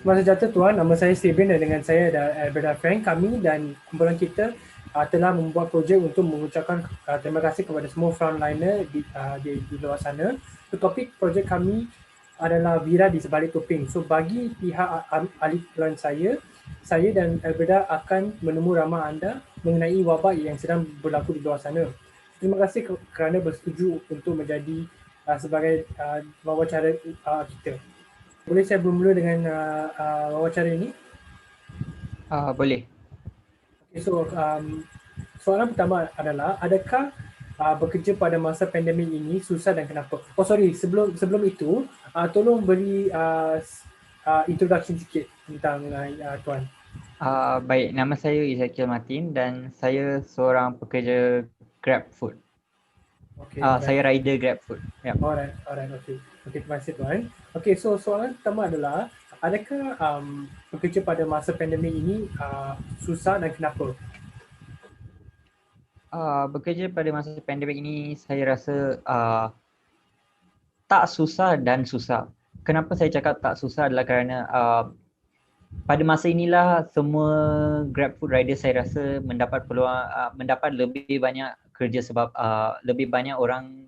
Masa jatuh Tuan, nama saya Steven dan dengan saya ada Alberta Frank. Kami dan kumpulan kita telah membuat projek untuk mengucapkan terima kasih kepada semua frontliner di luar sana. So, topik projek kami adalah Vira di sebalik topeng. So bagi pihak ahli plan saya dan Alberta akan menemu ramah anda mengenai wabak yang sedang berlaku di luar sana. Terima kasih kerana bersetuju untuk menjadi sebagai wawancara kita. Boleh saya bermula dengan wawancara ini? Boleh. Okay, so soalan pertama adalah adakah bekerja pada masa pandemik ini susah dan kenapa? Oh sorry, sebelum itu tolong beri introduction sikit tentang Tuan. Baik, nama saya Ezekiel Martin dan saya seorang pekerja GrabFood. Okay, alright. Saya rider GrabFood. Ya. Alright, okay. Okay, terima kasih Tuan. Okay, so soalan pertama adalah adakah bekerja pada masa pandemik ini susah dan kenapa? Bekerja pada masa pandemik ini saya rasa tak susah dan susah. Kenapa saya cakap tak susah adalah kerana pada masa inilah semua GrabFood rider saya rasa mendapat peluang mendapat lebih banyak kerja sebab lebih banyak orang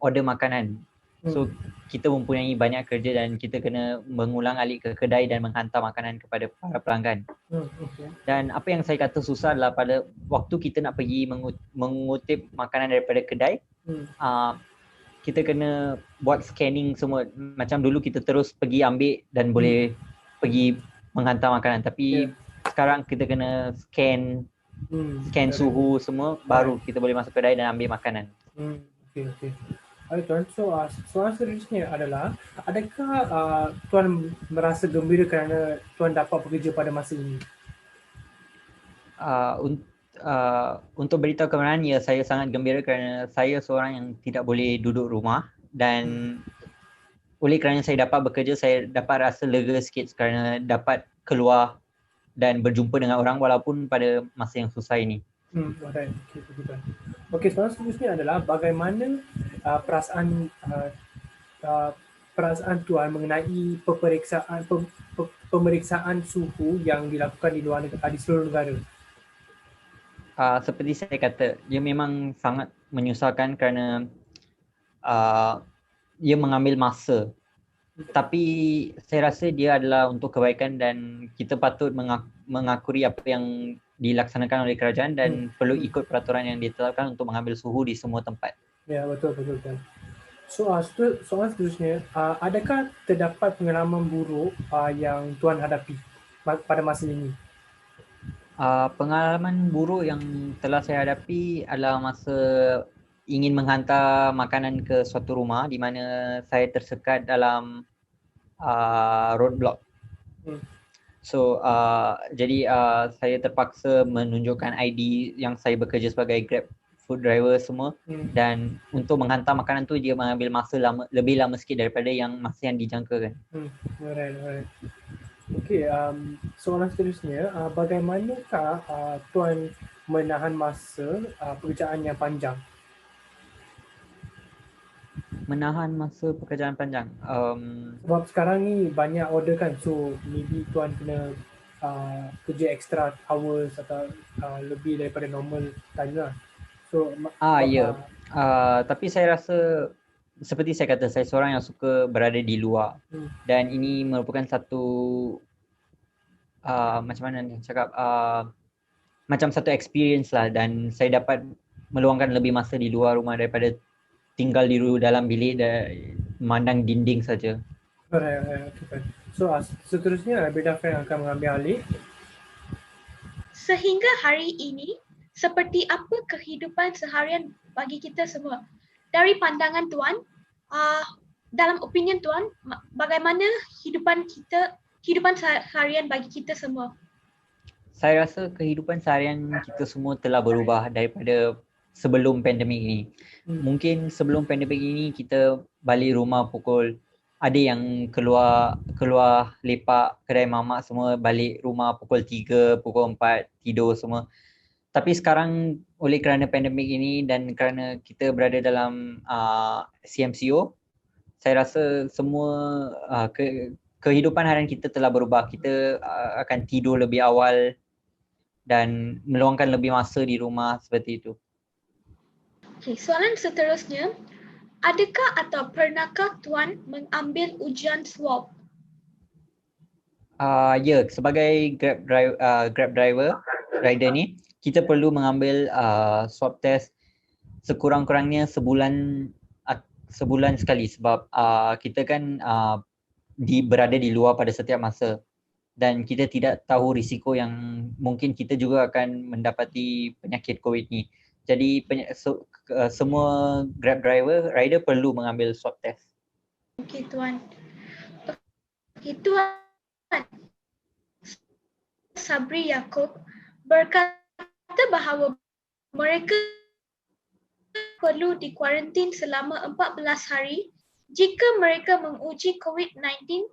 order makanan. Hmm. So kita mempunyai banyak kerja dan kita kena mengulang-alik ke kedai dan menghantar makanan kepada para pelanggan. Okay. Dan apa yang saya kata susah adalah pada waktu kita nak pergi mengutip makanan daripada kedai, Hmm. kita kena buat scanning semua. Macam dulu kita terus pergi ambil dan Hmm. boleh pergi menghantar makanan. Yeah. Tapi sekarang kita kena scan Alright. suhu semua, Alright. baru kita boleh masuk kedai dan ambil makanan. Okay. Alright Tuan, so soalan seterusnya adalah adakah Tuan merasa gembira kerana Tuan dapat bekerja pada masa ini? Uh, untuk beritahu kebenaran, ya, saya sangat gembira kerana saya seorang yang tidak boleh duduk rumah dan oleh kerana saya dapat bekerja, saya dapat rasa lega sikit kerana dapat keluar dan berjumpa dengan orang walaupun pada masa yang susah ini. Alright, okay, Tuan. Okay, soalan seterusnya adalah bagaimana perasaan perasaan Tuan mengenai pemeriksaan suhu yang dilakukan di seluruh negara? Seperti saya kata, dia memang sangat menyusahkan kerana ia mengambil masa. Tapi saya rasa dia adalah untuk kebaikan dan kita patut mengakui apa yang dilaksanakan oleh kerajaan Hmm. dan perlu ikut peraturan yang ditetapkan untuk mengambil suhu di semua tempat. Ya, betul Tuan. So, soalan seterusnya, adakah terdapat pengalaman buruk yang Tuan hadapi pada masa ini? Pengalaman buruk yang telah saya hadapi adalah masa ingin menghantar makanan ke suatu rumah di mana saya tersekat dalam roadblock. Hmm. So jadi saya terpaksa menunjukkan ID yang saya bekerja sebagai Grab food driver semua, dan untuk menghantar makanan tu dia mengambil masa lebih lama sikit daripada masa yang dijangkakan. Alright. Okay, soalan seterusnya, bagaimanakah Tuan menahan masa pekerjaan yang panjang? Menahan masa pekerjaan panjang. Sebab sekarang ni banyak order kan, so maybe Tuan kena kerja extra hours atau lebih daripada normal time lah. So, Ya. Tapi saya rasa seperti saya kata, saya seorang yang suka berada di luar dan ini merupakan satu macam mana ni cakap, macam satu experience lah, dan saya dapat meluangkan lebih masa di luar rumah daripada tinggal di dalam bilik dan memandang dinding saja. Alright. Okay. So, seterusnya Beda Frank akan mengambil alih. Sehingga hari ini, seperti apa kehidupan seharian bagi kita semua? Dari pandangan Tuan, dalam opinion Tuan, bagaimana kehidupan seharian bagi kita semua? Saya rasa kehidupan seharian kita semua telah berubah daripada sebelum pandemik ini. Mungkin sebelum pandemik ini kita balik rumah ada yang keluar lepak kedai mamak semua, balik rumah pukul 3, pukul 4, tidur semua. Tapi sekarang oleh kerana pandemik ini dan kerana kita berada dalam CMCO, saya rasa semua kehidupan harian kita telah berubah. Kita akan tidur lebih awal dan meluangkan lebih masa di rumah seperti itu. Okay, soalan seterusnya, adakah atau pernahkah Tuan mengambil ujian swab? Ya, sebagai Grab driver, rider ni, kita perlu mengambil swab test sekurang-kurangnya sebulan sekali sebab kita kan berada di luar pada setiap masa dan kita tidak tahu risiko yang mungkin kita juga akan mendapati penyakit COVID ni. Jadi semua Grab driver, rider perlu mengambil swab test. Okey Tuan. Okey Tuan. Sabri Yaakob berkata bahawa mereka perlu dikuarantin selama 14 hari jika mereka menguji COVID-19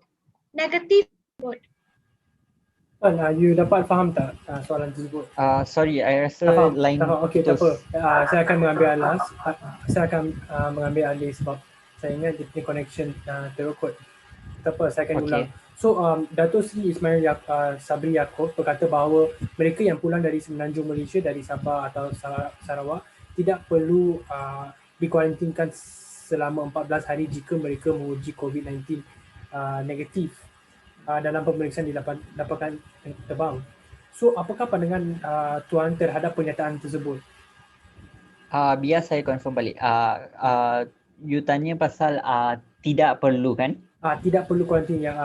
negatif. Tuan, you dapat faham tak soalan tersebut? Sorry, I rasa Tak faham? line Tak faham. Okey, tak apa. putus. Saya akan mengambil alas. Saya akan mengambil alih sebab saya ingat dia punya connection terukut. Tak apa, saya akan Okey. ulang. So, Dato' Sri Ismail Sabri Yaakob berkata bahawa mereka yang pulang dari Semenanjung Malaysia, dari Sabah atau Sarawak tidak perlu dikuarantinkan selama 14 hari jika mereka menguji COVID-19 negatif dalam pemeriksaan di lapangan terbang. So, apakah pandangan Tuan terhadap pernyataan tersebut? Biar saya confirm balik. You tanya pasal tidak perlu kan? Tidak perlu kuarantin yang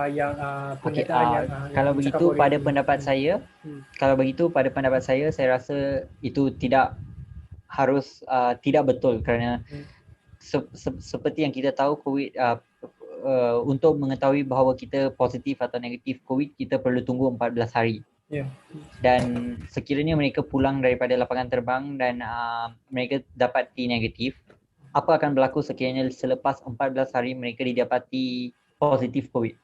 pernyataan yang kalau yang begitu cakap pada oleh- pendapat saya, kalau begitu pada pendapat saya rasa itu tidak harus tidak betul kerana seperti yang kita tahu COVID untuk mengetahui bahawa kita positif atau negatif COVID kita perlu tunggu 14 hari. Ya. Dan sekiranya mereka pulang daripada lapangan terbang dan mereka dapati negatif, apa akan berlaku sekiranya selepas 14 hari mereka didapati positif COVID?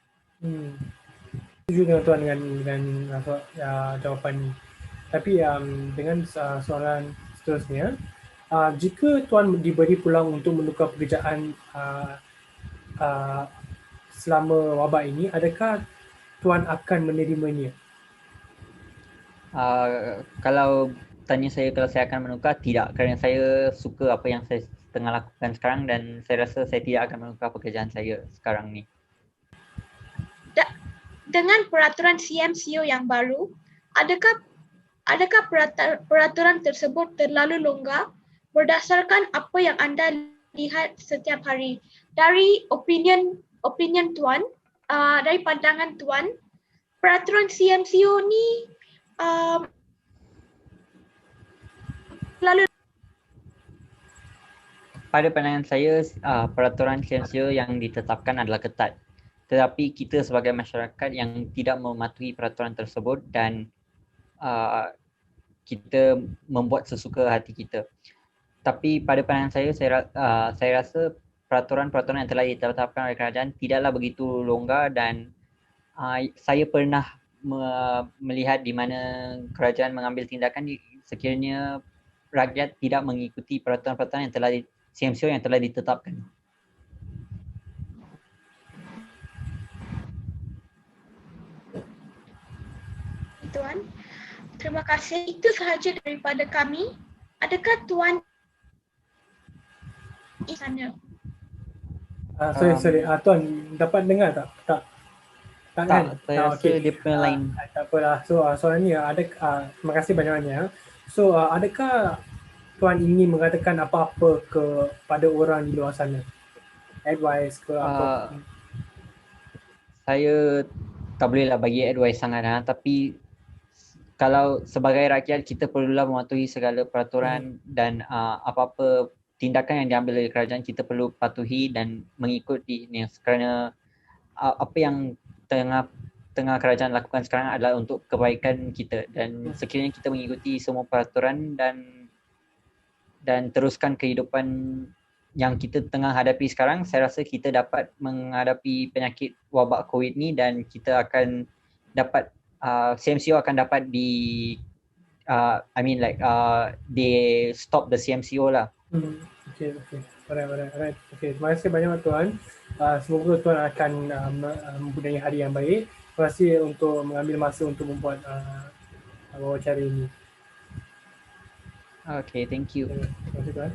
Setuju dengan Tuan dengan jawapan ni. Tapi dengan soalan seterusnya, jika Tuan diberi peluang untuk menukar pekerjaan selama wabak ini, adakah Tuan akan menerimanya? Kalau tanya saya kalau saya akan menukar, tidak, kerana saya suka apa yang saya tengah lakukan sekarang dan saya rasa saya tidak akan menukar pekerjaan saya sekarang ni. Dengan peraturan CMCO yang baru, adakah peraturan tersebut terlalu longgar berdasarkan apa yang anda lihat setiap hari? Dari opinion Tuan, dari pandangan Tuan, peraturan CMCO ni lalu. Pada pandangan saya, peraturan CMCO yang ditetapkan adalah ketat. Tetapi kita sebagai masyarakat yang tidak mematuhi peraturan tersebut dan kita membuat sesuka hati kita. Tapi pada pandangan saya rasa peraturan-peraturan yang telah ditetapkan oleh kerajaan tidaklah begitu longgar dan saya pernah melihat di mana kerajaan mengambil tindakan sekiranya rakyat tidak mengikuti peraturan-peraturan yang telah CMCO yang telah ditetapkan. Tuan, terima kasih. Itu sahaja daripada kami. Adakah Tuan di sana? Sorry. Tuan dapat dengar tak? Tak kan? Saya rasa dia punya line. Tak apalah. So soalan ni terima kasih banyak-banyak. So adakah Tuan ingin mengatakan apa-apa kepada orang di luar sana? Advice ke apa? Saya tak bolehlah bagi advice sangat tapi kalau sebagai rakyat kita perlulah mematuhi segala peraturan dan apa-apa tindakan yang diambil oleh kerajaan kita perlu patuhi dan mengikuti ni kerana apa yang tengah kerajaan lakukan sekarang adalah untuk kebaikan kita dan sekiranya kita mengikuti semua peraturan dan teruskan kehidupan yang kita tengah hadapi sekarang, saya rasa kita dapat menghadapi penyakit wabak COVID ni dan kita akan dapat CMCO akan dapat they stop the CMCO lah. Okay. Alright. Okay, terima kasih banyak Tuan. Semoga tuan akan mempunyai hari yang baik. Terima kasih untuk mengambil masa untuk membuat wawancara ini. Okay, thank you. Terima kasih tuan.